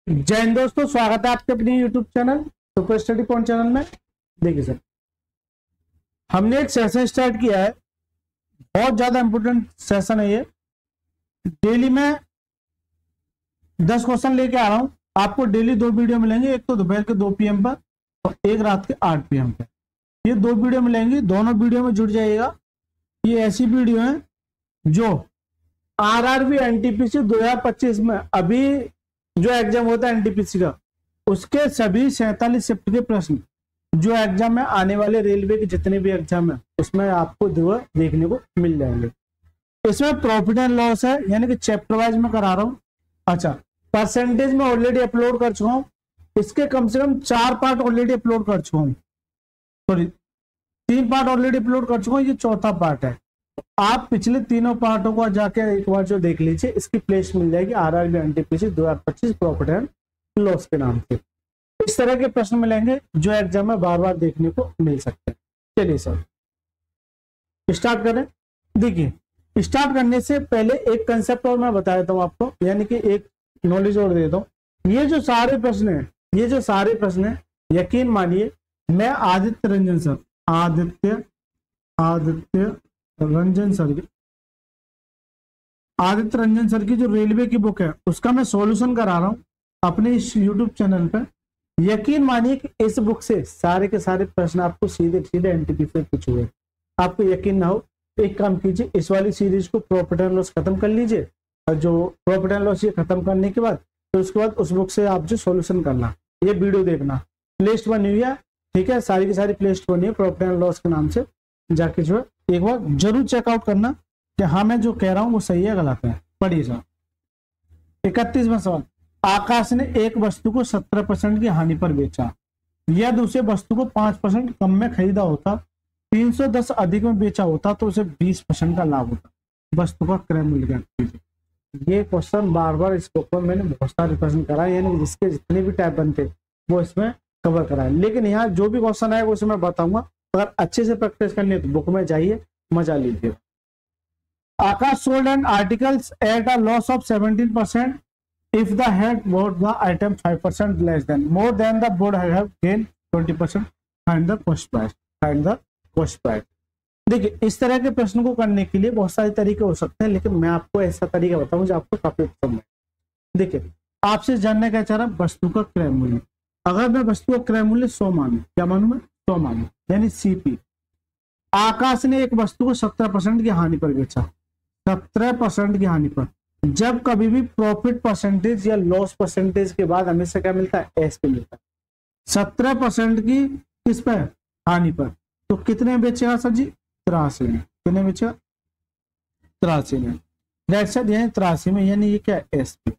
जय हिंद दोस्तों, स्वागत है आपके अपने YouTube channel super study point channel में। देखिए सर, हमने एक सेशन स्टार्ट किया है, बहुत ज्यादा इंपोर्टेंट सेशन है ये। डेली में 10 क्वेश्चन लेके आ रहा हूं। आपको डेली 2 वीडियो मिलेंगे, एक तो दोपहर के 2 PM पर और एक रात के 8 PM पर। ये 2 वीडियो मिलेंगी, दोनों वीडियो में जुड़ जाइएगा। ये ऐसी वीडियो है जो RRB NTPC 2025 में अभी जो एग्जाम होता है एनटीपीसी का, उसके सभी 47 शिफ्ट के प्रश्न जो एग्जाम में आने वाले रेलवे के जितने भी एग्जाम है उसमें आपको देखने को मिल जाएंगे। इसमें प्रॉफिट एंड लॉस है, यानी कि चैप्टर वाइज में करा रहा हूँ। अच्छा, परसेंटेज में ऑलरेडी अपलोड कर चुका हूँ, इसके कम से कम 4 पार्ट ऑलरेडी अपलोड कर चुका हूँ, सॉरी 3 पार्ट ऑलरेडी अपलोड कर चुका हूँ, ये चौथा पार्ट है। आप पिछले तीनों पार्टों को जाके एक बार जो देख लीजिए, इसकी प्लेलिस्ट मिल जाएगी RRB NTPC 2025 profit and loss के नाम से। इस तरह के प्रश्न मिलेंगे जो एग्जाम में बार बार देखने को मिल सकते हैं। चलिए सर स्टार्ट करें। देखिए, स्टार्ट करने से पहले एक कंसेप्ट और मैं बता देता हूँ आपको, यानी कि एक नॉलेज और दे देता हूँ। ये जो सारे प्रश्न है, यकीन मानिए मैं आदित्य रंजन सर की जो रेलवे की बुक है उसका मैं सॉल्यूशन करा रहा हूं अपने इस यूट्यूब चैनल पर। यकीन मानिए कि इस बुक से सारे के सारे प्रश्न आपको सीधे सीधे एनटीपीसी से पूछे हुए। आपको यकीन ना हो, एक काम कीजिए, इस वाली सीरीज को प्रॉफिट एंड लॉस खत्म कर लीजिए, और जो प्रॉफिट एंड लॉस ये खत्म करने के बाद तो उसके बाद उस बुक से आप जो सॉल्यूशन करना, ये वीडियो देखना। प्लेलिस्ट बनी हुई है, ठीक है, सारी की सारी प्लेलिस्ट बनी है प्रॉफिट एंड लॉस के नाम से। जाके जो है एक बार जरूर चेकआउट करना कि हाँ मैं जो कह रहा हूँ वो सही है गलत है। पढ़िए सर, 31वां सवाल। आकाश ने एक वस्तु को 17% की हानि पर बेचा, यह दूसरे वस्तु को 5% कम में खरीदा होता, 310 अधिक में बेचा होता तो उसे 20% का लाभ होता। वस्तु का क्रय मूल्य ज्ञात कीजिए। ये क्वेश्चन बार बार इस बुक में मैंने बहुत सारे प्रश्न कराए, यानी जिसके जितने भी टाइप बनते वो इसमें कवर कराए। लेकिन यहाँ जो भी क्वेश्चन आए वो उसे मैं बताऊंगा। अगर अच्छे से प्रैक्टिस करनी है तो बुक में जाइए, मजा लीजिए। Akash sold and articles at a loss of 17% if the head bought the item 5% less than more than the board have gained 20%, find the cost price। देखिए, इस तरह के प्रश्न को करने के लिए बहुत सारे तरीके हो सकते हैं, लेकिन मैं आपको ऐसा तरीका बताऊं जो आपको काफी पसंद है। देखिए, आपसे जानने का चाह रहा वस्तु का क्रय मूल्य। अगर मैं वस्तु का क्रय मूल्य 100 मानूं, क्या मानूं मैं? 100 मानूं, यानी CP। आकाश ने एक वस्तु को 17% की हानि पर बेचा, 17% की हानि पर। जब कभी भी प्रॉफिट परसेंटेज या लॉस परसेंटेज के बाद हमेशा क्या मिलता है? एस पे मिलता है। 17% की किस पर? हानि पर। तो कितने बेचेगा सर जी? 83 में। कितने बेचेगा? 83 में। यानी 83 में, यानी ये क्या? एस पे।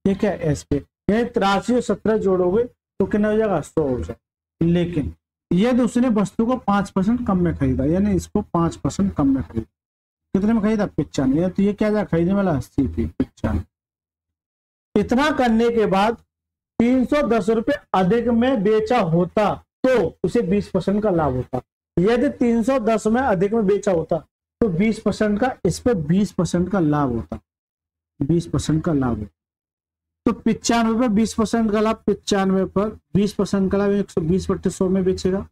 ये क्या? एस पे। यानी 83 और 17 जोड़ोगे तो कितना हो जाएगा? 100 हो जाएगा। लेकिन ये दूसरे वस्तु को 5% कम में खरीदा, यानी इसको 5% कम में खरीदा। कितने में खरीदा? 95। तो ये क्या जाएगा खरीदने वाला? CP 95। इतना करने के बाद 310 रुपए अधिक में बेचा होता तो उसे 20% का लाभ होता। यदि 310 में अधिक में बेचा होता तो 20% का, इस पे 20% का लाभ होता। 20% का लाभ होता। तो 95 पे 20% का लाभ, 95 पर 20% का लाभ 120/100 में बेचेगा।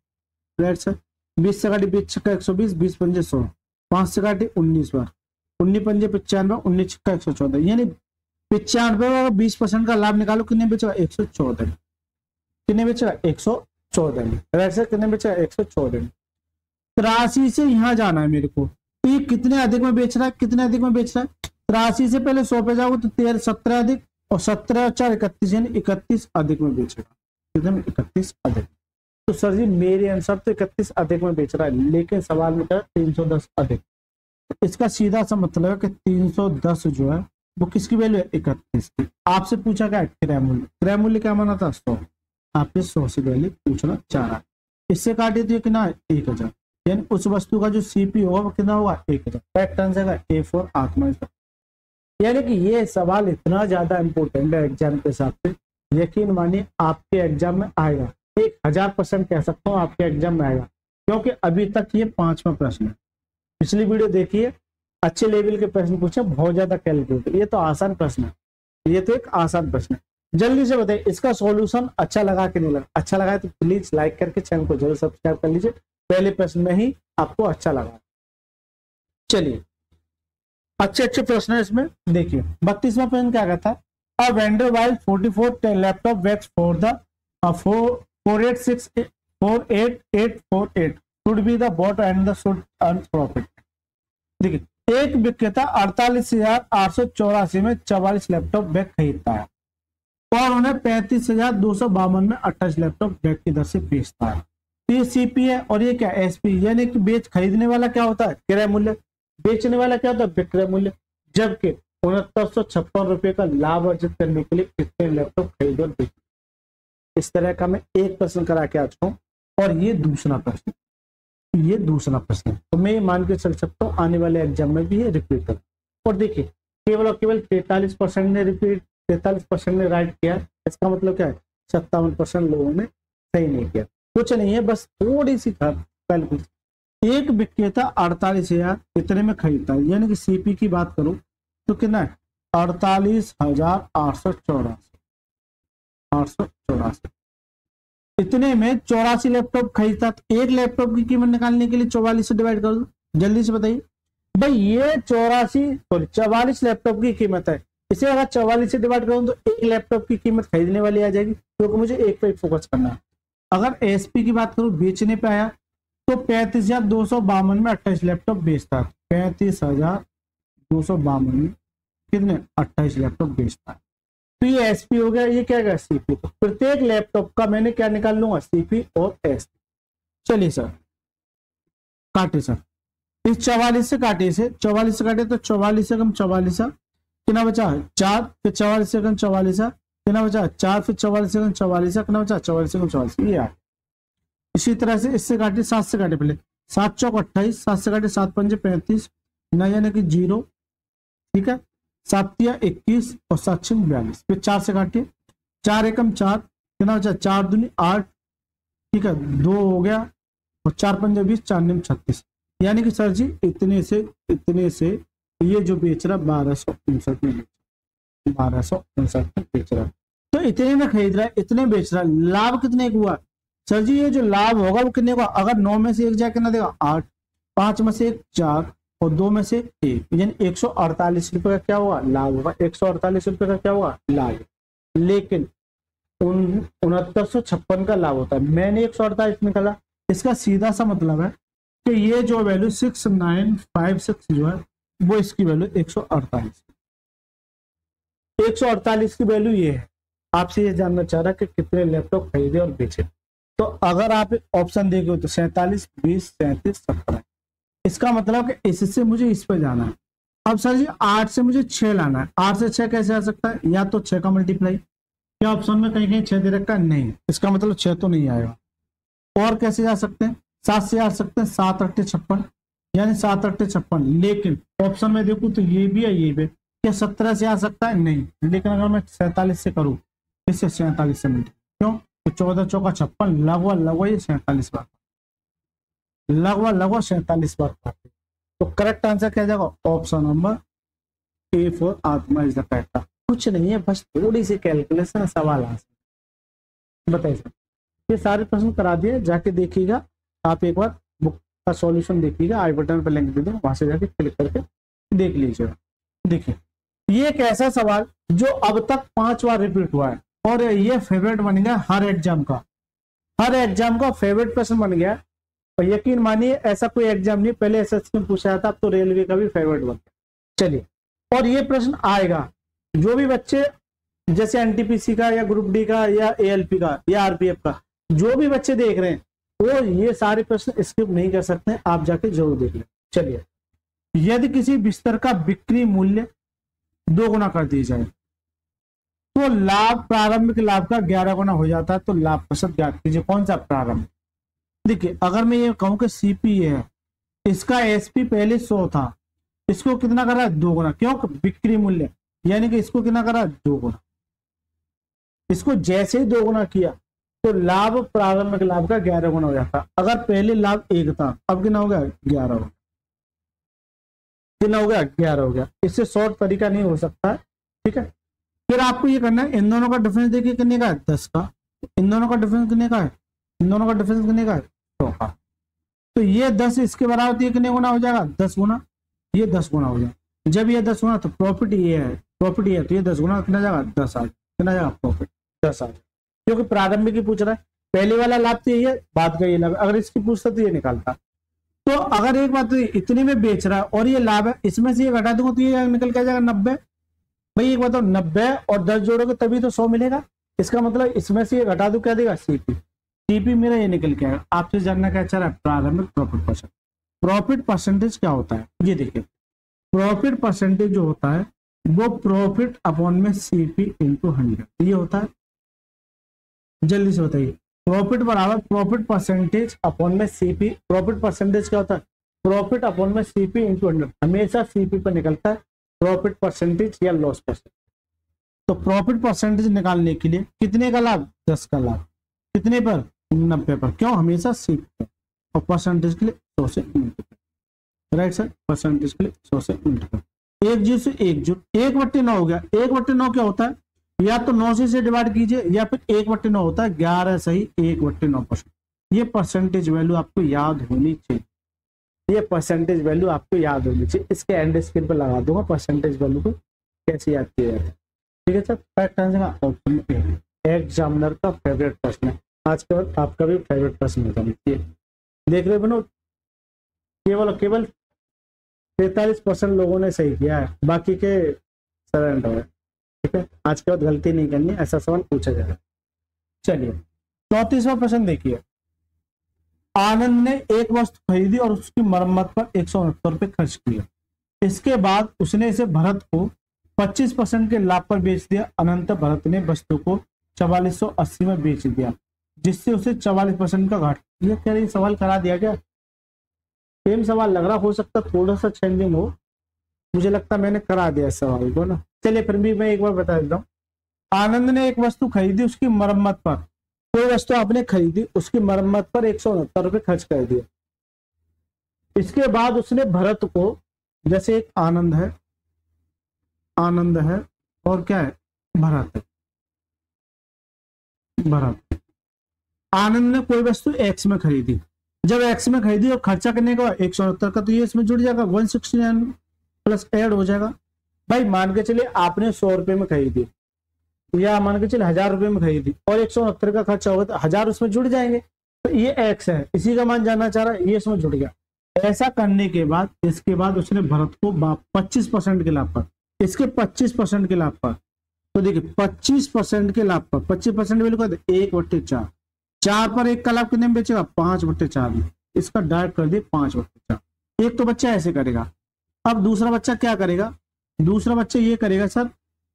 Right sir. 20 से काटी 20 छक्का 120, 20 पंजे 100, 5 से काटे 19 बार, 19 पंजे 95, 19 छक्का 114, यानी 95 में 20% का लाभ निकालो, कितने बेचेगा? 114। कितने बेचेगा? 114। Right sir. कितने बेचेगा? 114। 83 से यहाँ जाना है मेरे को, तो ये कितने अधिक में बेच रहा है? कितने अधिक में बेच रहा है? 83 से पहले 100 पे जाओगे तो 13 17 अधिक, और 17 और 4 31, यानी 31 अधिक में बेचेगा। कितने में? 31 अधिक। तो सर जी मेरे अनुसार तो 31 अधिक में बेच रहा है, लेकिन सवाल में क्या? 310 अधिक। तो इसका सीधा सा मतलब है कि 310 जो है वो किसकी वैल्यू है? 31 की। आपसे पूछा क्या? क्रय मूल्य। क्रय मूल्य क्या माना था? 100। आपने 100 से वैल्यू पूछना चाह रहा है। इससे काटे तो कितना है? 1000। यानी उस वस्तु का जो CP होगा वो कितना होगा? 1000। करेक्ट आंसर है A फॉर आत्मा। यानी कि ये सवाल इतना ज्यादा इंपॉर्टेंट है एग्जाम के हिसाब से, यकीन मानिए आपके एग्जाम में आएगा। 1000% कह सकता हूँ आपके एग्जाम में आएगा, क्योंकि अभी तक ये 5वां प्रश्न है। पिछली वीडियो देखिए, अच्छे लेवल के प्रश्न पूछे, बहुत ज्यादा कैलकुलेट। ये तो आसान प्रश्न है, ये तो एक आसान प्रश्न है। जल्दी से बताइए इसका सॉल्यूशन अच्छा लगा कि नहीं लगा। अच्छा लगा है तो प्लीज लाइक करके चैनल को जरूर सब्सक्राइब कर लीजिए। पहले प्रश्न में ही आपको अच्छा लगा। चलिए अच्छे अच्छे प्रश्न है इसमें। देखिए 32वां प्रश्न क्या कहता है, a vendor buys 44 laptop bags for the 48848 should be the bought and the should earn profit. देखिए एक विक्रेता 48,884 में 44 लैपटॉप बैग खरीदता है और उन्हें 35,252 में 28 लैपटॉप बैग की दर से बेचता है। तो ये सीपी है और ये क्या एसपी, यानी कि बेच खरीदने वाला क्या होता है क्रय मूल्य, बेचने वाला क्या होता है विक्रय मूल्य। जबकि 6956 रुपए का लाभ अर्जित करने के लिए कितने लैपटॉप खरीदो और बेचो। इस तरह का मैं एक प्रश्न करा के आ चुका हूँ और ये दूसरा प्रश्न, ये दूसरा प्रश्न। तो मैं ये मान के चल सकता हूँ आने वाले एग्जाम में भी ये रिपीट कर। और देखिए केवल और केवल 43% ने रिपीट, 43% ने राइट किया। इसका मतलब क्या है 57% लोगों ने सही नहीं किया। कुछ नहीं है, बस थोड़ी सी कैलकुलेशन। एक विक्रेता 48,000 इतने में खरीदता है, यानी कि सीपी की बात करूं तो कितना है 48,884 इतने में 84 लैपटॉप खरीदता। तो एक लैपटॉप की कीमत निकालने के लिए 44 से डिवाइड कर दो। जल्दी से बताइए भाई, ये 44 लैपटॉप की कीमत है, इसे अगर 44 से डिवाइड करूं तो एक लैपटॉप की कीमत खरीदने वाली आ जाएगी, क्योंकि मुझे एक पे फोकस करना है। अगर एसपी की बात करूं बेचने पे आया तो 35,252 में 28 लैपटॉप बेचता है। 35,252 में कितने 28 लैपटॉप बेचता है। तो ये एसपी हो गया, ये क्या गया सीपी। तो प्रत्येक लैपटॉप का मैंने क्या निकाल लूंगा सीपी और एसपी। चलिए सर काटे सर, इस 44 से काटे, इसे 44 से काटे तो 44 से कम 44 कितना बचा 4, फिर 44 से कम 44 कितना बचा 4, फिर 44 से कम 44 कितना बचा 44 से कम 44 ये 8। इसी तरह से इससे काटे 7 से काटे, पहले 7 चौक 28, 7 से काटे 7 पंजे 35 ना, यानी कि 0, ठीक है 7 तिया 21 और 7 छः 42। फिर 4 से काटिए, 4 एकम 4 कितना बचा 4 दूनी 8, ठीक है 2 हो गया और 4 पंजे 20, 4 निम 36। यानी कि सर जी इतने से ये जो बेच रहा 1259 में 1259 में बेच रहा। तो इतने में खरीद रहा है, इतने बेच रहा है, लाभ कितने हुआ सर जी। ये जो लाभ होगा वो कितने का, अगर 9 में से 1 जाए कितना देगा 8, 5 में से 1 4 और 2 में से 1, यानी 148 रुपए का क्या होगा लाभ होगा। 148 रुपए का क्या होगा लाभ। लेकिन 6956 का लाभ होता है, मैंने 148 निकाला। इसका सीधा सा मतलब है कि ये जो वैल्यू 6956 जो है वो इसकी वैल्यू 148 की वैल्यू ये है। आपसे ये जानना चाह रहा कि कितने लैपटॉप खरीदे और बेचे। तो अगर आप ऑप्शन देखे तो 47 20 37 17, इसका मतलब कि इससे मुझे इस पर जाना है। अब सर जी 8 से मुझे 6 लाना है, 8 से 6 कैसे आ सकता है, या तो 6 का मल्टीप्लाई, क्या ऑप्शन में कहीं कहीं 6 दे रखा है नहीं, इसका मतलब 6 तो नहीं आएगा। और कैसे जा सकते हैं 7 से आ सकते हैं, 7 8 56 यानी 7 8 56। लेकिन ऑप्शन में देखूं तो ये भी है ये भी, क्या 17 से आ सकता है नहीं। लेकिन अगर मैं 47 से करूं, इससे 47 से मिलती, क्यों तो 14 चौका 56 लगभग ये 47 बार, लगभग 47 बार। तो करेक्ट आंसर क्या जाएगा ऑप्शन नंबर ए फॉर आत्मा इज द करेक्ट। कुछ नहीं है, बस थोड़ी सी कैलकुलेशन सवाल आंसर। बताइए सर ये सारे प्रश्न करा दिए, जाके देखिएगा आप एक बार बुक का सॉल्यूशन देखिएगा, आई बटन पर लिंक दे दूंगा, वहां से जाके क्लिक करके देख लीजिएगा। देखिए ये एक ऐसा सवाल जो अब तक 5 बार रिपीट हुआ है और ये फेवरेट बन गया हर एग्जाम का, हर एग्जाम का फेवरेट प्रश्न बन गया। और यकीन मानिए ऐसा कोई एग्जाम नहीं, पहले एसएससी में पूछा था, अब तो रेलवे का भी फेवरेट बन गया। चलिए और ये प्रश्न आएगा, जो भी बच्चे जैसे एनटीपीसी का या ग्रुप डी का या एएलपी का या आरपीएफ का जो भी बच्चे देख रहे हैं वो ये सारे प्रश्न स्किप नहीं कर सकते, आप जाके जरूर देख लें। चलिए यदि किसी बिस्तर का बिक्री मूल्य 2 गुना कर दिया जाए तो लाभ प्रारंभिक लाभ का 11 गुना हो जाता है। तो लाभ प्रतिशत ज्ञात कीजिए, कौन सा प्रारंभ। देखिए अगर मैं ये कहूं कि सीपी है, इसका एसपी पहले 100 था, इसको कितना करा 2 गुना, क्यों बिक्री मूल्य, यानी कि इसको कितना करा 2 गुना। इसको जैसे ही 2 गुना किया तो लाभ प्रारंभिक लाभ का 11 गुना हो जाता। अगर पहले लाभ 1 था, अब कितना हो गया 11 हो गया, कितना हो गया 11 हो गया। इससे शॉर्ट तरीका नहीं हो सकता है, ठीक है। फिर आपको ये करना है, इन दोनों का डिफरेंस देखिए कितने का है, 10 का। इन दोनों का डिफरेंस कितने का है, इन दोनों का डिफरेंस कितने का है, 100 का। तो ये 10 इसके बराबर, तो ये कितने गुना हो जाएगा, 10 गुना। ये 10 गुना हो जाएगा। जब ये 10 गुना, तो प्रॉफिट ये है, प्रॉफिट ये है, तो ये 10 गुना कितना जाएगा, 10 आ जाएगा। कितना जाएगा प्रॉफिट, 10 आ जाएगा। क्योंकि प्रारंभिक ही पूछ रहा है, पहले वाला लाभ तो ये है, बाद का ये लाभ। अगर इसकी पूछता तो ये निकालता। तो अगर एक बात, इतने में बेच रहा है और ये लाभ है, इसमें से ये घटा दूंगा तो ये निकल के आ जाएगा 90। भाई एक बताओ, 90 और 10 जोड़ोगे तभी तो 100 मिलेगा। इसका मतलब इसमें से ये घटा दो, क्या देगा, सीपी। सीपी मेरा ये निकल के आएगा। आपसे जानना क्या चाह रहा है, प्रारंभिक प्रॉफिट परसेंट। प्रॉफिट परसेंटेज क्या होता है, ये देखिए, प्रॉफिट परसेंटेज जो होता है वो प्रॉफिट अपॉन में सीपी इंटू 100 ये होता है। जल्दी से बताइए, प्रॉफिट बराबर प्रॉफिट परसेंटेज अपॉन में सीपी। प्रॉफिट परसेंटेज क्या होता है, प्रॉफिट अपॉन में सीपी इंटू 100। हमेशा सीपी पर निकलता है प्रॉफिट परसेंटेज या लॉस परसेंटेज। तो प्रॉफिट परसेंटेज निकालने के लिए कितने का लाभ, 10 का लाभ, कितने पर, 90 पर। क्यों, हमेशा सीपी पर। और परसेंटेज के लिए 100 से मल्टीप्लाई। राइट सर, परसेंटेज के लिए 100 से मल्टीप्लाई। एक जीरो से एक जीरो, 1/9 हो गया। 1/9 क्या होता है, या तो 9 से डिवाइड कीजिए, या फिर 1/9 होता है 11 सही 1/9%। ये परसेंटेज वैल्यू आपको याद होनी चाहिए। ये परसेंटेज वैल्यू आपको याद होनी चाहिए। इसके एंड स्क्रीन पर लगा दूंगा परसेंटेज वैल्यू को कैसे याद किया जाता है। ठीक है sir, correct answer option A. Examiner का फेवरेट प्रश्न है। आज के बाद आपका भी फेवरेट प्रश्न होता है। देख रहे बनो, केवल 43% लोगों ने सही किया है, बाकी के सरेंड हो गए। ठीक है, आज के बाद गलती नहीं करनी, ऐसा सवाल पूछा जाएगा। चलिए 34वां प्रश्न देखिए। आनंद ने एक वस्तु खरीदी और उसकी मरम्मत पर 169 रुपए खर्च किए। इसके बाद उसने इसे भरत को 25% के लाभ पर बेच दिया। अनंत भरत ने वस्तु को 4480 में बेच दिया, जिससे उसे 44% का घाटा। ये क्या, सवाल करा दिया क्या, सेम सवाल लग रहा, हो सकता थोड़ा सा चेंजिंग हो। मुझे लगता मैंने करा दिया इस सवाल को ना। चलिए फिर भी मैं एक बार बता देता हूँ। आनंद ने एक वस्तु खरीदी, उसकी मरम्मत पर, कोई वस्तु आपने खरीदी, उसकी मरम्मत पर 169 रुपए खर्च कर दिए। इसके बाद उसने भरत को, जैसे एक आनंद है और क्या है, भरत है। भरत, आनंद ने कोई वस्तु एक्स में खरीदी। जब एक्स में खरीदी और खर्चा करने का 169 का, तो ये इसमें जुड़ जाएगा, 169 प्लस ऐड हो जाएगा। भाई मान के चलिए आपने 100 रुपए में खरीदी, या मान के चलिए 1000 रुपए में खरीदी, और 169 का खर्चा होगा, तो 1000 उसमें जुड़ जाएंगे। तो ये एक्स है, इसी का मान जानना चाह रहा है, ये इसमें जुड़ गया। ऐसा करने के बाद इसके बाद उसने भरत को 25% के लाभ पर, इसके 25% के लाभ पर, तो देखिए 25% के लाभ पर 25% वैल्यू कर 1/4। 4 पर 1 का लाभ कितने में बेचेगा, 5/4 में। इसका डायरेक्ट कर दिए 5/4। एक तो बच्चा ऐसे करेगा। अब दूसरा बच्चा क्या करेगा, दूसरा बच्चा ये करेगा सर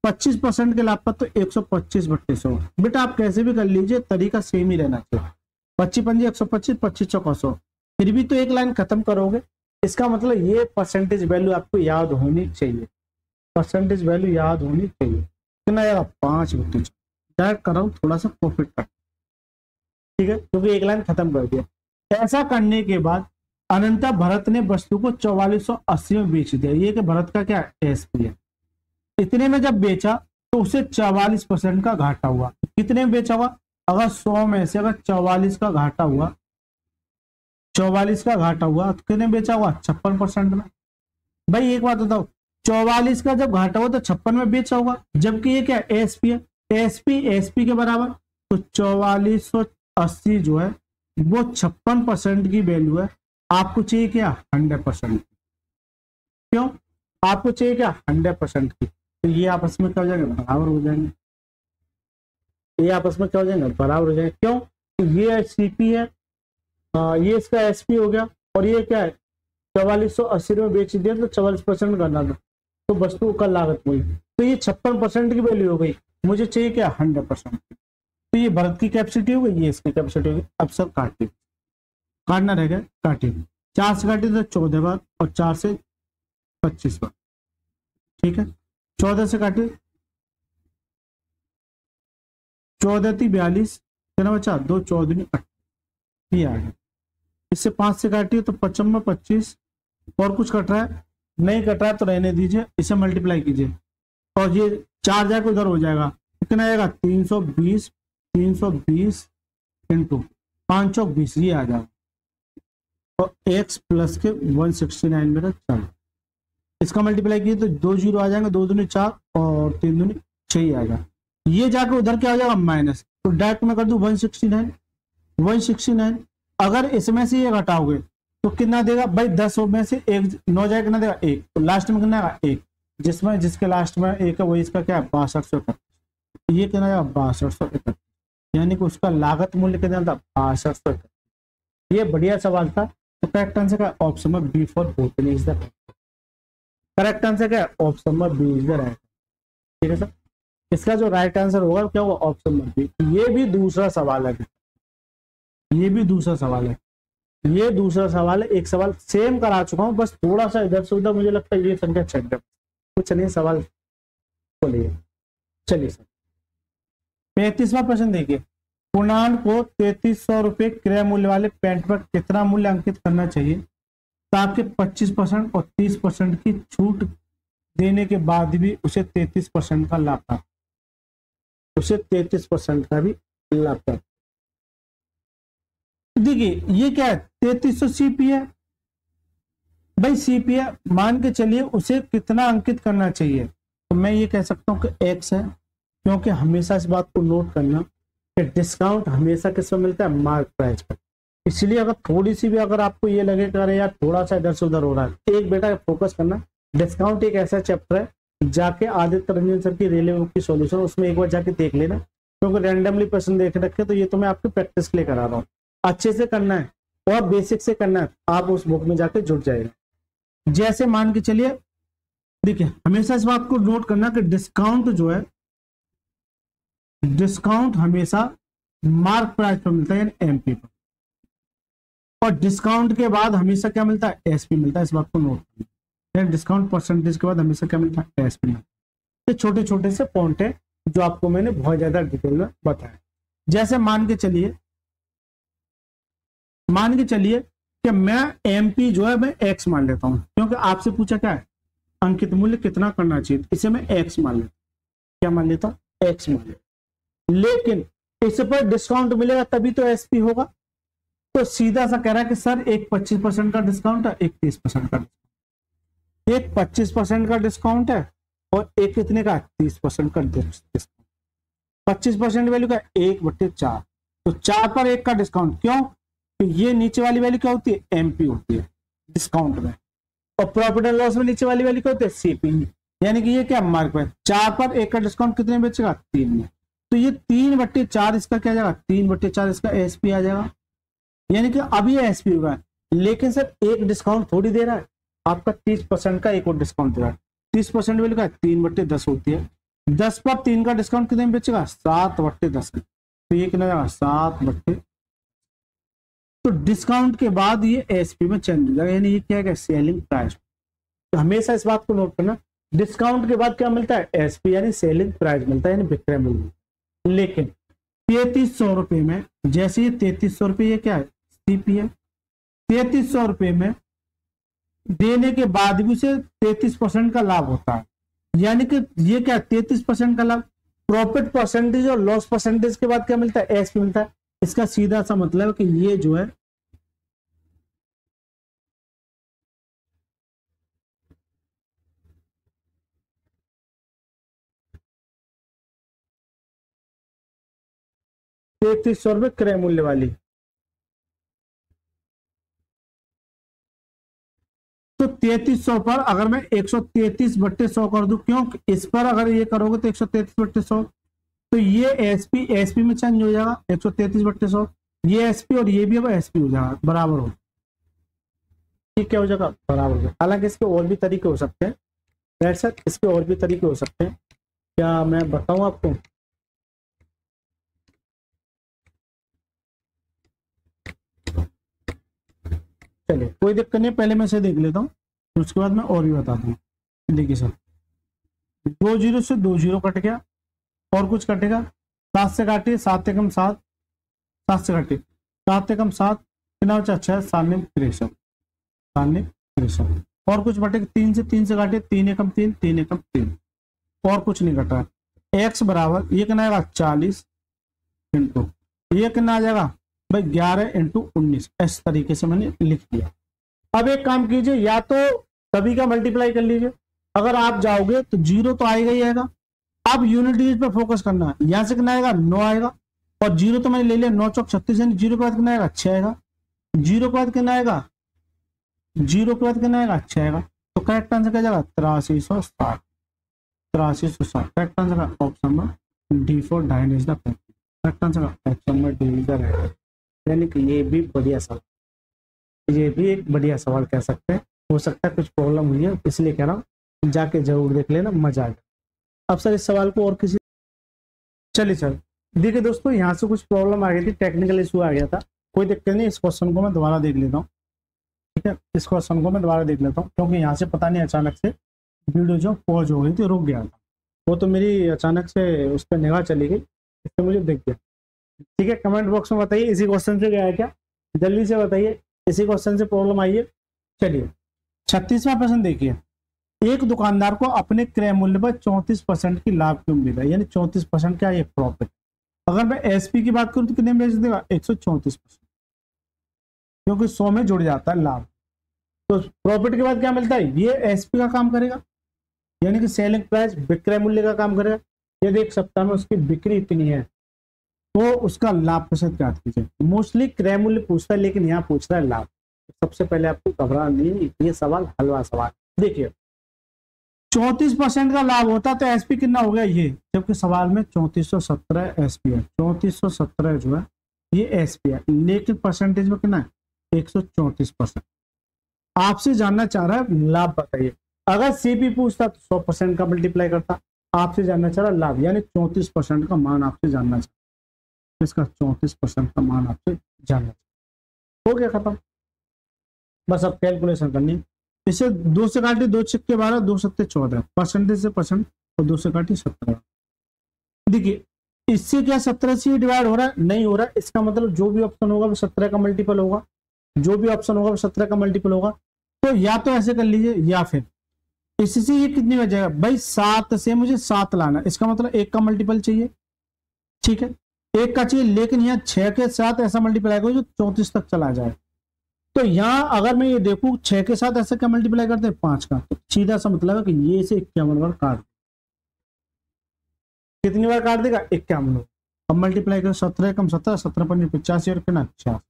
25% के लाभ पर, तो 125/100। बेटा आप कैसे भी कर लीजिए, तरीका सेम ही रहना चाहिए। 25 125, 25 चौका 100। फिर भी तो एक लाइन खत्म करोगे। इसका मतलब ये परसेंटेज वैल्यू आपको याद होनी चाहिए। परसेंटेज वैल्यू याद होनी चाहिए। कितना आएगा, 5/4। डायरेक्ट कर रहा हूं थोड़ा सा प्रॉफिट का, ठीक है, क्योंकि एक लाइन खत्म कर दिया। ऐसा करने के बाद अनंता भरत ने वस्तु को 4480 में बेच दिया। ये कि भरत का क्या एसपी है। इतने में जब बेचा तो उसे 44% का घाटा हुआ। कितने में बेचा हुआ, अगर 100 में से अगर 44 का घाटा हुआ, 44 का घाटा हुआ, तो कितने बेचा हुआ, 56% में। भाई एक बात बताओ, 44 का जब घाटा हुआ तो 56 में बेचा होगा, जबकि ये क्या एसपी है, एसपी के बराबर। तो 4480 जो है वो 56% की वैल्यू है। आपको चाहिए क्या, 100%। क्यों, आपको चाहिए क्या, 100% की। तो ये आपस में क्या हो जाएंगे, बराबर हो जाएंगे। ये आपस में क्या हो जाएंगे, बराबर हो जाएंगे। क्यों, ये सीपी है, ये इसका एसपी हो गया, और ये क्या है 4480 में बेच दिया, तो 44% करना था, तो वस्तु का लागत हुई। तो ये 56% की वैल्यू हो गई। मुझे चाहिए क्या, 100%। तो ये भरत की कैपेसिटी हो गई, ये इसकी कैपेसिटी हो गई। अब सब काटिए, काटना रहेगा, काटिए। 4 से काटिए तो 14 बार, और 4 से 25 बार, ठीक है। 14 से काटिए, 14 × 42, कितना बचा, 2 14 8, ये आ गया। इससे 5 से काटिए तो 55 25, और कुछ कट रहा है, नहीं कट रहा है तो रहने दीजिए, इसे मल्टीप्लाई कीजिए। और ये 4 जाके उधर हो जाएगा, कितना आएगा 320, 320 इंटू 520 ये आ जाएगा, और x प्लस के 169 मेरा चल, इसका मल्टीप्लाई किए तो 2 जीरो आ जाएंगे, 2 दूनी 4 और 3 दूनी 6 ही आएगा। ये जाके उधर क्या हो जाएगा माइनस, तो डायरेक्ट में कर दूं 169, 169। अगर इसमें से ये घटाओगे तो कितना देगा भाई, 10 में से 1 9 जाएगा, कितना देगा 1, तो लास्ट में कितना आएगा 1, जिसमें जिसके लास्ट में 1 है वही इसका क्या है 6231, ये कितना आएगा 6231, यानी कि उसका लागत मूल्य कितना था 6231। ये बढ़िया सवाल था। तो करेक्ट आंसर का ऑप्शन में B for botany is the correct answer क्या है, option number B is the right. ठीक है सर, इसका जो राइट आंसर होगा क्या होगा, ऑप्शन नंबर बी। ये भी दूसरा सवाल है, ये भी दूसरा सवाल है, ये दूसरा सवाल है। एक सवाल सेम करा चुका हूं, बस थोड़ा सा इधर से उधर मुझे लगता है ये संख्या चेक कर कुछ नहीं सवाल को लिए। चलिए सर 35वां प्रश्न देखिए, पूर्णांक को 3300 रुपये क्रय मूल्य वाले पेंट पर कितना मूल्य अंकित करना चाहिए ताकि 25% और 30% की छूट देने के बाद भी उसे 33% का लाभ प्राप्त, उसे 33% का भी लाभ प्राप्त। देखिए ये क्या है 3300 सीपी है भाई, सीपी है, मान के चलिए उसे कितना अंकित करना चाहिए, तो मैं ये कह सकता हूं कि एक्स है, क्योंकि हमेशा इस बात को नोट करना कि डिस्काउंट हमेशा किसमें मिलता है, मार्क प्राइस पर। इसलिए अगर थोड़ी सी भी अगर आपको ये लगे कि अरे यार थोड़ा सा इधर से उधर हो रहा है, एक बेटा फोकस करना, डिस्काउंट एक ऐसा चैप्टर है जाके आदित्य रंजन सर की रेलवे बुक की सॉल्यूशन उसमें एक बार जाके देख लेना, क्योंकि रैंडमली प्रश्न देख रखे, तो ये तो मैं आपकी प्रैक्टिस के लिए करा रहा हूँ, अच्छे से करना है और बेसिक से करना है, आप उस बुक में जाके जुड़ जाएगा। जैसे मान के चलिए, देखिए हमेशा इस बात को नोट करना कि डिस्काउंट जो है, डिस्काउंट हमेशा मार्क प्राइस पर मिलता है यानी एमपी पर, और डिस्काउंट के बाद हमेशा क्या मिलता है, एसपी मिलता है। इस बात को नोट करना, यानी डिस्काउंट परसेंटेज के बाद हमेशा क्या मिलता है, एसपी मिलता है। ये छोटे छोटे से पॉइंट है जो आपको मैंने बहुत ज्यादा डिटेल में बताया। जैसे मान के चलिए कि मैं एमपी जो है मैं एक्स मान लेता हूं, क्योंकि आपसे पूछा क्या है अंकित मूल्य कितना करना चाहिए, इसे मैं एक्स मान लेता हूं, क्या मान लेता हूं, एक्स मान लेता। लेकिन इस पर डिस्काउंट मिलेगा तभी तो एसपी होगा, तो सीधा सा कह रहा है कि सर एक 25% का डिस्काउंट है, एक 30% का डिस्काउंट, एक 25% का डिस्काउंट है और एक कितने का 30% का डिस्काउंट। 25% वैल्यू का 1/4, तो 4 पर 1 का डिस्काउंट, क्यों, तो ये नीचे वाली वैल्यू क्या होती है, एमपी होती है डिस्काउंट में, और प्रॉफिट एंड लॉस में नीचे वाली वैल्यू क्या होती है, सीपी, यानी कि ये क्या मार्क है। 4 पर 1 का डिस्काउंट कितने में बचेगा, 3 में, तो ये 3/4 इसका क्या जाएगा, 3/4 इसका एसपी आ जाएगा, यानी कि अब ये एसपी होगा। लेकिन सर एक डिस्काउंट थोड़ी दे रहा है, आपका 30% का एक और डिस्काउंट दे रहा है, 30% वैल्यू का 3/10 होती है, 10 पर 3 का डिस्काउंट कितने में बचेगा, 7/10, तो ये कितना जाएगा 7/, तो डिस्काउंट के बाद ये एसपी में चेंज हो जाएगा, यानी ये क्या है सेलिंग प्राइस। तो हमेशा इस बात को नोट करना, डिस्काउंट के बाद क्या मिलता है, एसपी यानी सेलिंग प्राइस मिलता है, यानी विक्रय मूल्य। लेकिन 3300 रुपये में, जैसे ये 3300 रुपये ये क्या है सीपी है, 3300 रुपये में देने के बाद भी उसे 33% का लाभ होता है, यानी कि ये क्या 33% का लाभ, प्रॉफिट परसेंटेज और लॉस परसेंटेज के बाद क्या मिलता है, एसपी मिलता है। इसका सीधा सा मतलब है कि ये जो है ₹3300 क्रय मूल्य वाली, तो 3300 पर अगर मैं 133/100 कर दूं, क्यों, इस पर अगर ये करोगे तो 133/100, तो ये एसपी में चेंज हो जाएगा 133/100, ये एसपी और ये भी अब एसपी हो जाएगा, बराबर हो, ठीक क्या हो जाएगा, बराबर हो जाएगा। हालांकि इसके और भी तरीके हो सकते हैं सर, इसके और भी तरीके हो सकते हैं, क्या मैं बताऊं आपको, चलिए कोई दिक्कत नहीं, पहले मैं इसे देख लेता हूँ, उसके बाद मैं और भी बताता हूँ। देखिए सर 2 जीरो से 2 जीरो कट गया, और कुछ कटेगा, 7 से काटिए, 7 एकम 7, 7 से काटिए, 7 एकम 7, कितना बचा, 6, 7 63, और कुछ बटेगा, 3 से काटिए, 3 एकम 3, 3 एकम 3, और कुछ नहीं कटा है, x बराबर ये कितना आएगा 40 इंटू ये कितना आ जाएगा भाई 11 इंटू 19। इस तरीके से मैंने लिख दिया। अब एक काम कीजिए, या तो सभी का मल्टीप्लाई कर लीजिए, अगर आप जाओगे तो 0 तो आएगा ही आएगा। अब यूनिट डिजिट पे फोकस करना है, यहां से कितना आएगा 9 आएगा, और 0 तो मैंने ले लिया, 9 चौक 36 यानी 0 के बाद कितना आएगा 6 आएगा, 0 के बाद कितना आएगा 0 के बाद कितना आएगा 6 आएगा। तो करेक्ट आंसर क्या जाएगा 8360। 8360 करेक्ट आंसर का option number D for dine is the correct answer का option number D is the right. यानी कि ये भी बढ़िया सवाल, ये भी एक बढ़िया सवाल कह सकते हैं। हो सकता है कुछ प्रॉब्लम हुई है, इसलिए कह रहा हूँ जाके जरूर देख लेना, मजा आएगा। अब सर इस सवाल को और किसी चलिए सर देखिए दोस्तों, यहाँ से कुछ प्रॉब्लम आ गई थी, टेक्निकल इशू आ गया था, कोई दिक्कत नहीं। इस क्वेश्चन को मैं दोबारा देख लेता हूँ, ठीक है, इस क्वेश्चन को मैं दोबारा देख लेता हूँ, क्योंकि यहाँ से पता नहीं अचानक से वीडियो जो पॉज हो गई थी, रुक गया था, वो तो मेरी अचानक से उस पर निगाह चली गई, इससे मुझे दिख गया। ठीक है, कमेंट बॉक्स में बताइए इसी क्वेश्चन से गया है क्या, जल्दी से बताइए इसी क्वेश्चन से प्रॉब्लम आई है। चलिए 36वां प्रश्न देखिए, एक दुकानदार को अपने क्रय मूल्य पर 34% की लाभ की उम्मीद है, यानी 34% क्या ये प्रॉफिट। अगर मैं एसपी की बात करूं तो कितने में बेच देगा 134%, क्योंकि 100 में जुड़ जाता है लाभ। तो प्रॉफिट के बाद क्या मिलता है, ये एसपी का काम करेगा, यानी कि सेलिंग प्राइस विक्रय मूल्य का काम करेगा। यदि एक सप्ताह में उसकी बिक्री इतनी है तो उसका लाभ प्रतिशत ज्ञात कीजिए। मोस्टली क्रय मूल्य पूछता है, लेकिन यहाँ पूछ रहा है लाभ। सबसे पहले आपको घबराना नहीं, ये सवाल हलवा सवाल। देखिए 34% का लाभ होता तो एसपी कितना हो गया ये, जबकि सवाल में 3417 एसपी है, 3417 जो है ये एसपी है, लेकिन परसेंटेज में कितना है 134%। आपसे जानना चाह रहा है लाभ बताइए। अगर सीपी पूछता तो 100% का मल्टीप्लाई करता, आपसे जानना चाह रहा है लाभ, यानी 34% का मान आपसे जानना चाह, इसका 34% का मान आपसे जानना चाह। हो गया खत्म, बस अब कैलकुलेशन करनी है। इसे 2 से काटी 2 छिक्के 12, 2 सत्ते 14, परसेंटेज से परसेंट, और 2 से काटी 17। देखिए इससे क्या 17 से डिवाइड हो रहा है, नहीं हो रहा है, इसका मतलब जो भी ऑप्शन होगा वो 17 का मल्टीपल होगा, जो भी ऑप्शन होगा वो 17 का मल्टीपल होगा। तो या तो ऐसे कर लीजिए, या फिर इससे ये कितनी बच जाएगा भाई 7 से मुझे 7 लाना, इसका मतलब 1 का मल्टीपल चाहिए, ठीक है 1 का चाहिए, लेकिन यहाँ 6 के साथ ऐसा मल्टीप्लाई करो जो 34 तक चला जाए। तो यहाँ अगर मैं ये देखूं 6 के साथ ऐसे क्या मल्टीप्लाई करते हैं 5 का, तो सीधा सा मतलब है कि ये से 51 बार काट, कितनी बार काट देगा 51। अब मल्टीप्लाई करो 17 कम 17, 17 पंजे 85 और कितना 66।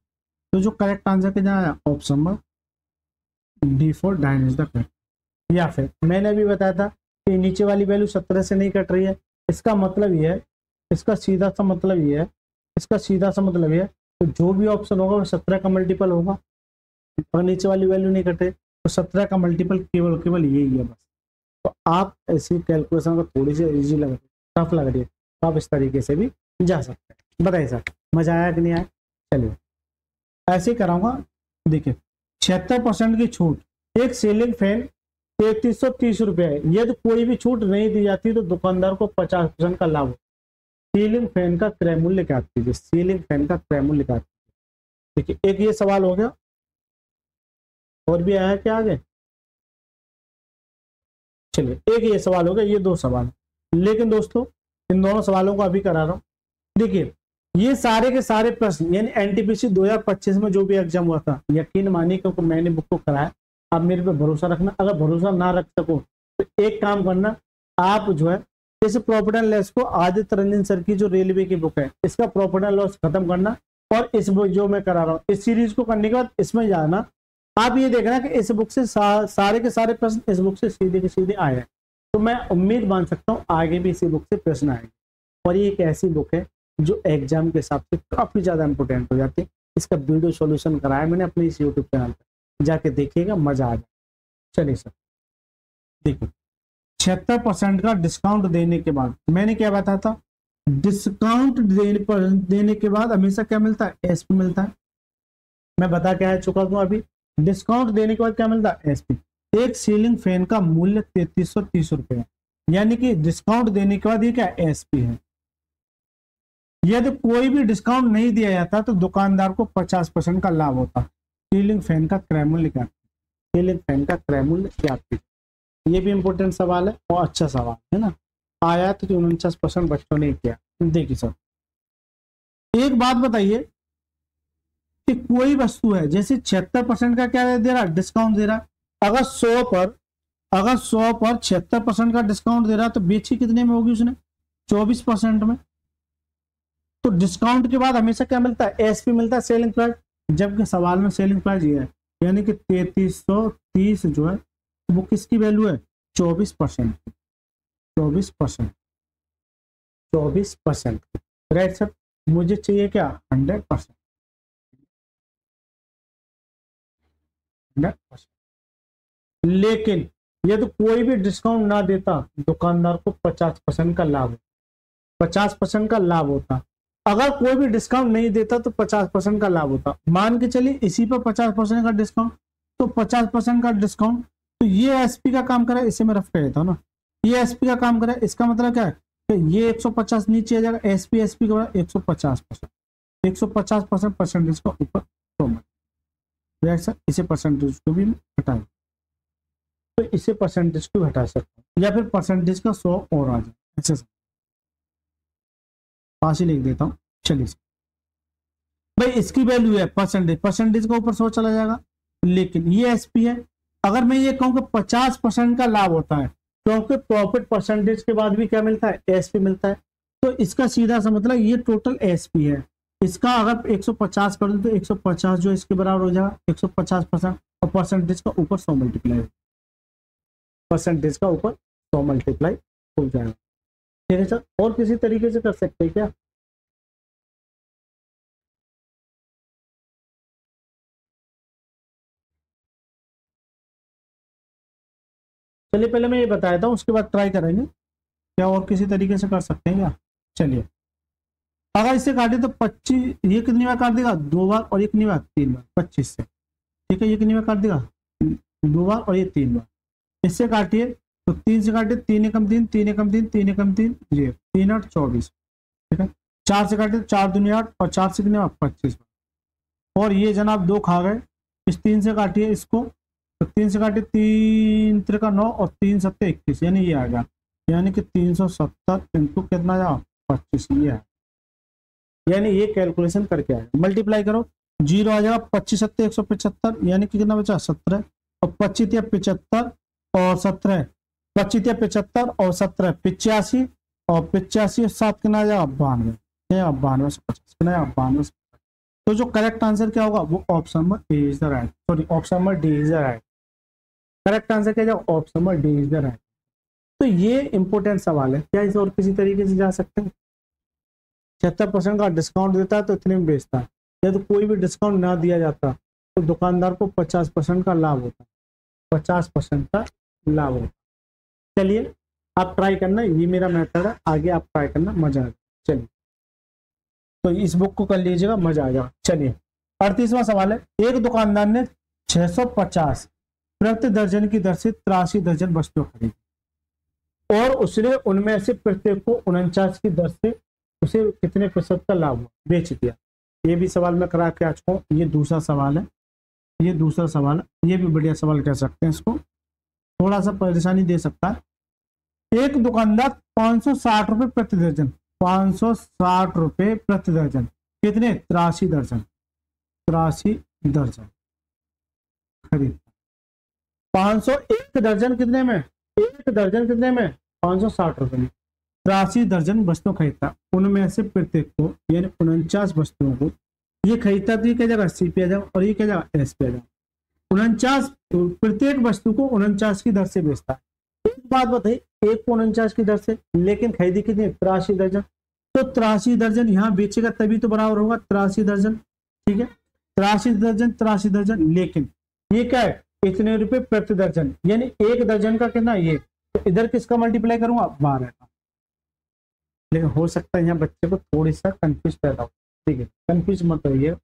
तो जो करेक्ट आंसर के जहाँ आया option number D for dine is the correct. या फिर मैंने अभी बताया था कि नीचे वाली वैल्यू 17 से नहीं कट रही है, इसका मतलब ये है, इसका सीधा सा मतलब ये है, इसका सीधा सा मतलब ये है, तो जो भी ऑप्शन होगा वो 17 का मल्टीपल होगा। अगर नीचे वाली वैल्यू नहीं कटे तो 17 का मल्टीपल केवल केवल यही है बस। तो आप ऐसी कैलकुलेशन को थोड़ी सी इजी लग रही है, टफ लग रही है, तो आप इस तरीके से भी जा सकते हैं। बताइए सर मजा आया कि नहीं आया। चलिए ऐसे ही कराऊंगा। देखिए 76% की छूट, एक सीलिंग फैन 3330 रुपये है, यदि कोई भी छूट नहीं दी जाती तो दुकानदार को 50% का लाभ। सीलिंग फैन का क्रय मूल्य क्या कीजिए, सीलिंग फैन का क्रय मूल्य क्या कीजिए। देखिए एक ये सवाल हो गया, और भी आया क्या आगे। चलिए एक ये सवाल हो गया, ये 2 सवाल, लेकिन दोस्तों इन दोनों सवालों को अभी करा रहा हूं। देखिए ये सारे के सारे प्रश्न यानी एनटीपीसी 2025 में जो भी एग्जाम हुआ था, यकीन मानिए क्योंकि मैंने बुक को कराया, आप मेरे पे भरोसा रखना। अगर भरोसा ना रख सको तो एक काम करना, आप जो है जैसे प्रॉफिट एंड लॉस को आदित्य रंजन सर की जो रेलवे की बुक है इसका प्रॉफिट एंड लॉस खत्म करना, और इस बुक जो मैं करा रहा हूँ इस सीरीज को करने के बाद इसमें जाना। आप ये देखना कि इस बुक से सारे के सारे प्रश्न इस बुक से सीधे के सीधे आए हैं, तो मैं उम्मीद मान सकता हूँ आगे भी इसी बुक से प्रश्न आएंगे। और ये एक ऐसी बुक है जो एग्जाम के हिसाब से काफी ज्यादा इंपोर्टेंट हो जाती है। इसका वीडियो सॉल्यूशन कराया मैंने अपने इस यूट्यूब चैनल पर, जाके देखिएगा, मजा आ जाए। चलिए सर देखिए 76% का डिस्काउंट देने के बाद, मैंने क्या बताया था, डिस्काउंट देने के बाद हमेशा क्या मिलता है, एसपी मिलता है। मैं बता क्या चुका हूं अभी, डिस्काउंट देने के बाद क्या मिलता है, एसपी। एक सीलिंग फैन का मूल्य 3330 रुपए है, यानी कि डिस्काउंट देने के बाद ये क्या एसपी है। यदि कोई भी डिस्काउंट नहीं दिया जाता तो दुकानदार को 50% का लाभ होता। सीलिंग फैन का क्रय मूल्य क्या, सीलिंग फैन का क्रय मूल्य क्या। ये भी इंपॉर्टेंट सवाल है और अच्छा सवाल है ना। आया तो 49% बच्चों ने किया। देखिए सर, एक बात बताइए कि कोई वस्तु है जैसे 76% का क्या दे रहा, डिस्काउंट दे रहा। अगर 100 पर 76% का डिस्काउंट दे रहा तो बेची कितने में होगी उसने, 24% में। तो डिस्काउंट के बाद हमेशा क्या मिलता है, एसपी मिलता है, सेलिंग प्राइस। जबकि सवाल में सेलिंग प्राइस ये है, यानी कि 3330 जो है वो किसकी वैल्यू है, 24%। 24%। राइट सर, मुझे चाहिए क्या, 100%। लेकिन यदि कोई भी डिस्काउंट ना देता दुकानदार को 50% का लाभ, 50% का लाभ होता। अगर कोई भी डिस्काउंट नहीं देता तो 50% का लाभ होता। मान के चलिए इसी पर 50% का डिस्काउंट, तो 50% का डिस्काउंट, तो ये एसपी का काम करे, इसे मैं रफ कर देता हूँ ना, ये एसपी का काम करे। इसका मतलब क्या है कि ये 150 नीचे आ जाएगा, एसपी एसपी का 150%, 150% परसेंटेज का ऊपर तो सर इसे परसेंटेज को भी हटा, तो इसे परसेंटेज को हटा सकता हूँ, या फिर परसेंटेज का 100 और आ जाए, ऐसे पास ही लिख देता हूँ। चलिए भाई, इसकी वैल्यू है परसेंटेज, परसेंटेज का ऊपर 100 चला जाएगा। लेकिन ये एसपी है। अगर मैं ये कहूँ कि 50% का लाभ होता है, क्योंकि प्रॉफिट परसेंटेज के बाद भी क्या मिलता है, एसपी मिलता है। तो इसका सीधा सा मतलब ये टोटल एसपी है। इसका अगर 150 कर दूं तो 150 जो इसके बराबर हो जाएगा 150%, और परसेंटेज का ऊपर 100 मल्टीप्लाई, परसेंटेज का ऊपर 100 मल्टीप्लाई हो जाएगा। ठीक है सर, और किसी तरीके से कर सकते हैं क्या? चलिए पहले मैं ये बताया था, उसके बाद ट्राई करेंगे क्या और किसी तरीके से कर सकते हैं क्या। चलिए, अगर इसे काटे तो 25, ये कितनी बार काट देगा, 2 बार, और ये कितनी बार, 3 बार, 25 से। ठीक है, ये कितनी बार काट देगा, 2 बार, और ये 3 बार। इससे काटिए तो 3 से काटे, 3 एकम 3, 3 एकम 3, 3 एकम 3, ये 3 8 24। ठीक है, 4 से काटे 4 दूनी 8, और 4 से कितने बार, 25 बार। और ये जनाब 2 खा गए, इस 3 से काटिए इसको, तो 3 से काटे 3 त्रिका 9, और 3 सत्ते 21, यानी ये आ गया, यानी कि 370 इंटू कितना जाओ, 25, ये है। यानी ये कैलकुलेशन करके आएगा, मल्टीप्लाई करो, 0 आ जाएगा, 25 सत्ते 175, यानी कि कितना बचा, 17, और 25 या 75 और 17, 25 या 75 और 17 85, और 85 और 7 कितना आ जाएगा, 92, 92 से 50 कितना आएगा, 92 से 50। तो जो करेक्ट आंसर क्या होगा, वो option number A is the right, sorry option number D is the right. Correct answer क्या जाएगा, option number D is the right. तो ये इंपॉर्टेंट सवाल है, क्या इसे और किसी तरीके से जा सकते हैं? 76% का डिस्काउंट देता है तो इतने में बेचता है, यदि कोई भी डिस्काउंट ना दिया जाता तो दुकानदार को 50% का लाभ होता, 50% का लाभ होता। चलिए आप ट्राई करना, ये मेरा मेथड है, आगे आप ट्राई करना, मजा आएगा। चलिए, तो इस बुक को कर लीजिएगा, मजा आ जाएगा। चलिए 38वां सवाल है, एक दुकानदार ने 650 प्रति दर्जन की दर से 83 दर्जन वस्तुएं खरीदी, और उसने उनमें से प्रत्येक को 49 की दर से उसे कितने प्रतिशत का लाभ हुआ, बेच दिया। ये भी सवाल मैं करा के आ चुका हूँ, ये दूसरा सवाल है, ये दूसरा सवाल है, ये भी बढ़िया सवाल कह सकते हैं इसको, थोड़ा सा परेशानी दे सकता है। एक दुकानदार 560 रुपए प्रति दर्जन, 560 रुपए प्रति दर्जन, कितने, 83 दर्जन, 83 दर्जन खरीद। 501 दर्जन कितने में, एक दर्जन कितने में, 560 रुपए में 83 दर्जन वस्तुएं खरीदता, उनमें से प्रत्येक को यानी 49 वस्तुओं को ये खरीदता, तो ये क्या जाएगा, सी पे आ जाएगा, और ये क्या जाएगा, एस पे आ जाएगा। 49, प्रत्येक वस्तु को 49 की दर से बेचता है। एक बात बताइए, एक को 49 की दर से, लेकिन खरीदी कितनी, 83 दर्जन। तो 83 दर्जन यहाँ बेचेगा तभी तो बराबर होगा 83 दर्जन। ठीक है, 83 दर्जन, 83 दर्जन, लेकिन ये क्या है, इतने रुपए प्रति दर्जन, यानी एक दर्जन का कितना, ये, तो इधर किसका मल्टीप्लाई करूंगा, 12 का। लेकिन हो सकता है यहाँ बच्चे को थोड़ी सा कंफ्यूज पैदा हो, ठीक है, कंफ्यूज मत होइए।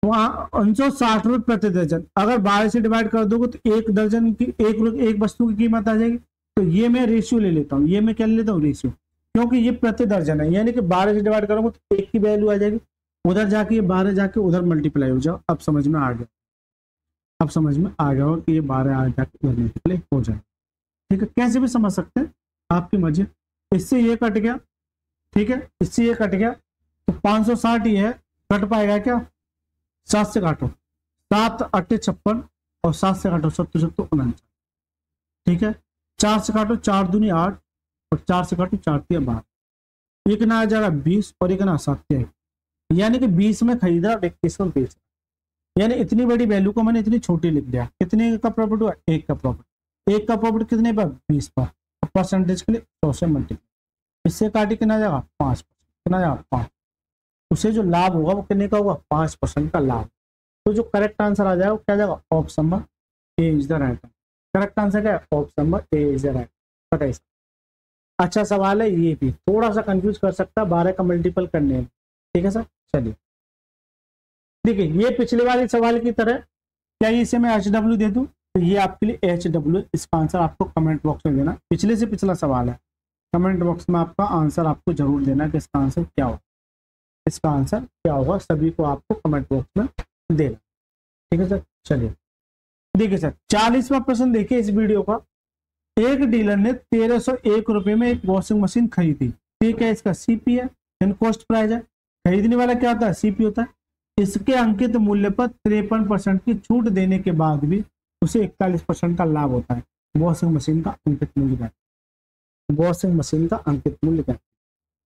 वहाँ 560 रुपए प्रति दर्जन, अगर 12 से डिवाइड कर दोगे तो एक दर्जन की एक वस्तु की कीमत आ जाएगी। तो ये मैं रेशियो ले लेता हूँ, ये मैं क्या ले लेता हूँ, रेशियो, क्योंकि ये प्रति दर्जन है, यानी कि 12 से डिवाइड करोगे तो एक की वैल्यू आ जाएगी, उधर जाके ये 12 जाके उधर मल्टीप्लाई हो जाओ। अब समझ में आ गया, अब समझ में आ गया कि ये 12 आ जाके उधर मल्टीप्लाई हो जाए। ठीक है, कैसे भी समझ सकते हैं, आपकी मर्जी। इससे ये कट गया, ठीक है, इससे ये कट गया, तो 560 ये है, कट पाएगा क्या? 7 से काटो, 7 8 56 और 7 से काटो 7 7 49, ठीक है। 4 से काटो 4 दूनी 8 और 4 से काटो 4 3 12, एक ना आ जाएगा 20 और एक ना 7 है, यानी कि 20 में खरीदा और 21 में बेचा, यानी इतनी बड़ी वैल्यू को मैंने इतनी छोटी लिख दिया। कितने का प्रॉफिट हुआ? 1 का प्रॉफिट। 1 का प्रॉफिट कितने पर? 20 पर। परसेंटेज के लिए 100 से मल्टीप्लाई, इससे काटे कितना जाएगा? 5%, कितना जाएगा? 5। उसे जो लाभ होगा वो कितने का होगा? 5% का लाभ। तो जो करेक्ट आंसर आ जाएगा वो क्या जाएगा? Option number A is the right. Correct answer क्या है? Option number A is the right. 27। अच्छा सवाल है, ये भी थोड़ा सा कंफ्यूज कर सकता है 12 का मल्टीपल करने में, ठीक है सर। चलिए देखिए, ये पिछले वाले सवाल की तरह, क्या इसे मैं HW दे दूं? तो ये आपके लिए HW, इसका आंसर आपको कमेंट बॉक्स में देना। पिछले से पिछला सवाल है, कमेंट बॉक्स में आपका आंसर आपको जरूर देना कि इसका आंसर क्या होगा, इसका आंसर क्या होगा, सभी को आपको कमेंट बॉक्स में देना, ठीक है सर। चलिए देखिए सर, 40वां प्रश्न देखिए इस वीडियो का। एक डीलर ने 1301 रुपए में एक वॉशिंग मशीन खरीदी, ठीक है, इसका CP है, कॉस्ट प्राइस है। खरीदने वाला क्या होता है? CP होता है। इसके अंकित मूल्य पर 53% की छूट देने के बाद भी उसे 41% का लाभ होता है। वॉशिंग मशीन का अंकित मूल्य क्या? वॉशिंग मशीन का अंकित मूल्य क्या?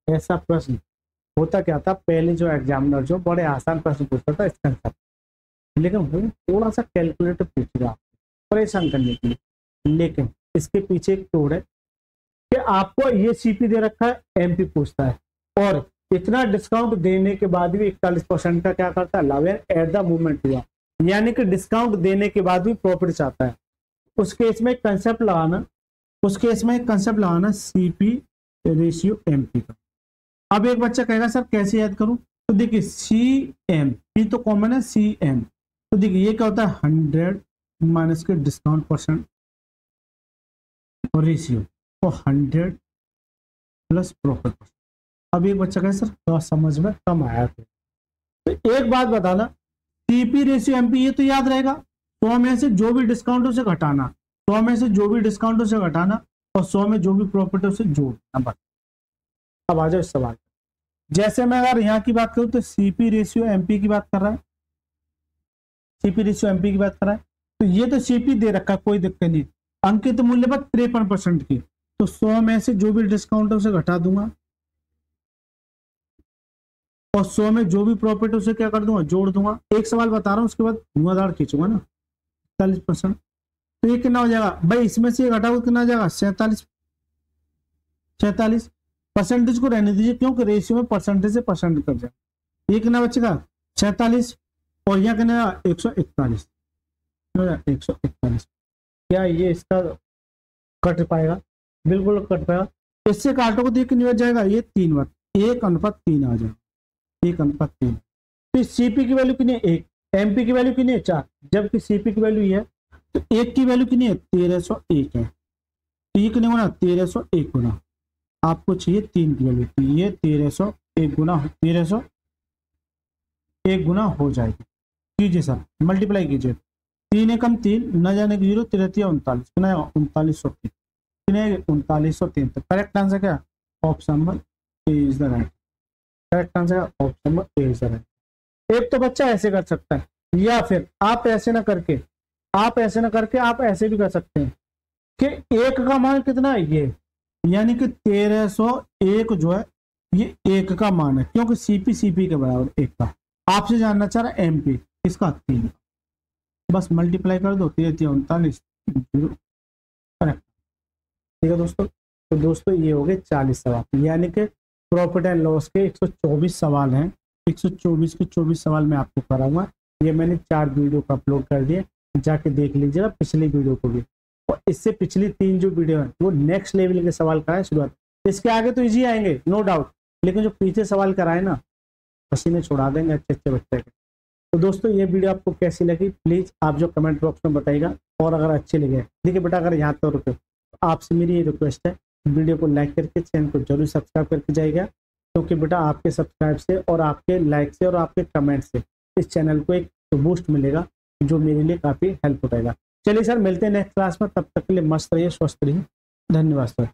ऐसा प्रश्न होता क्या था पहले, जो एग्जामिनर जो बड़े आसान प्रश्न पूछता था इसका आंसर, लेकिन वो थोड़ा सा कैलकुलेटर पूछेगा परेशान करने के लिए। लेकिन इसके पीछे एक तोड़ है कि आपको ये CP दे रखा है, MP पूछता है, और इतना डिस्काउंट देने के बाद भी 41% का क्या करता है? लाभ एट द मूवमेंट हुआ, यानी कि डिस्काउंट देने के बाद भी प्रॉफिट चाहता है। उस केस में कंसेप्ट लगाना, उस केस में कंसेप्ट लगाना CP रेशियो MP का। अब एक बच्चा कहेगा सर कैसे याद करूं? तो देखिए CM, ये तो कॉमन है, CM, तो देखिए ये क्या होता है? 100 माइनस के डिस्काउंट परसेंट और रेशियो, तो 100 प्लस प्रॉफिट। अब एक बच्चा कहे सर तो समझ में कम आया, तो एक बात बताना, CP रेशियो MP ये तो याद रहेगा, 100 में से जो भी डिस्काउंट उसे घटाना, 100 में से जो भी डिस्काउंट उसे घटाना, और 100 में जो भी प्रॉफिट है उसे जोड़ना, बस। अब आ जाओ इस सवाल, जैसे मैं अगर यहाँ की बात करूं तो CP रेशियो MP की बात कर रहा है, CP रेशियो MP की बात कर रहा है, तो ये तो CP दे रखा, कोई दिक्कत नहीं। अंकित मूल्य पर 53% की, तो 100 में से जो भी डिस्काउंट है उसे घटा दूंगा, और 100 में जो भी प्रॉफिट उसे क्या कर दूंगा? जोड़ दूंगा। एक सवाल बता रहा हूं, उसके बाद धुआंधार खींचूंगा ना। 47%, तो ये कितना हो जाएगा भाई? इसमें से घटाओ कितना हो जाएगा? 46 परसेंटेज को रहने दीजिए, क्योंकि रेशियो में परसेंटेज से परसेंट कर जाए। ये कितना बचेगा? 46, और यहाँ कितना? 141, 141। क्या ये इसका कट पाएगा? बिल्कुल कट पाएगा। इससे काटोगे तो कितनी बच जाएगा? ये 3 बार 1:3 आ जाएगा, 1:3। तो CP की वैल्यू कितनी है? 1, MP की वैल्यू कितनी है? 4, जबकि CP की वैल्यू ये है, तो 1 की वैल्यू कितनी है? 1301 है, तो ये कितने गुना? 1301 गुना, आपको चाहिए 3 की वैल्यू, तो ये 1301 गुना हो जाएगी। कीजिए सर, मल्टीप्लाई कीजिए, 3 एकम 3, न जाने की 0, 3 39, कितना 3903, कितने 3903। करेक्ट आंसर क्या? Option number A is the right. Correct answer option number A is the right. एक तो बच्चा ऐसे कर सकता है, या फिर आप ऐसे ना करके आप ऐसे भी कर सकते हैं कि 1 का मान कितना है? ये, यानी कि 1301 जो है ये 1 का मान है, क्योंकि CP के बराबर 1 का। आपसे जानना चाह रहा है MP, इसका 3, बस मल्टीप्लाई कर दो, 39 करेक्ट, ठीक है दोस्तों। तो दोस्तों ये हो गए 40 सवाल, यानी कि प्रॉफिट एंड लॉस के 124 सवाल हैं। 124 के 24 सवाल मैं आपको कराऊंगा। ये मैंने 4 वीडियो को अपलोड कर दिए, जाके देख लीजिएगा पिछली वीडियो को भी, और इससे पिछली 3 जो वीडियो है वो नेक्स्ट लेवल के सवाल कराए शुरुआत। इसके आगे तो इजी आएंगे नो डाउट, लेकिन जो पीछे सवाल कराए ना पसीने छुड़ा देंगे अच्छे अच्छे बच्चे के। तो दोस्तों ये वीडियो आपको कैसी लगी प्लीज आप जो कमेंट बॉक्स में बताइएगा, और अगर अच्छे लगे, देखिए बेटा अगर यहाँ तक रुके तो आपसे मेरी ये रिक्वेस्ट है, वीडियो को लाइक करके चैनल को जरूर सब्सक्राइब करके जाइएगा, क्योंकि बेटा आपके सब्सक्राइब से और आपके लाइक से और आपके कमेंट से इस चैनल को एक बूस्ट मिलेगा, जो मेरे लिए काफ़ी हेल्प हो जाएगा। चलिए सर, मिलते हैं नेक्स्ट क्लास में, तब तक के लिए मस्त रहिए, स्वस्थ रहिए, धन्यवाद सर।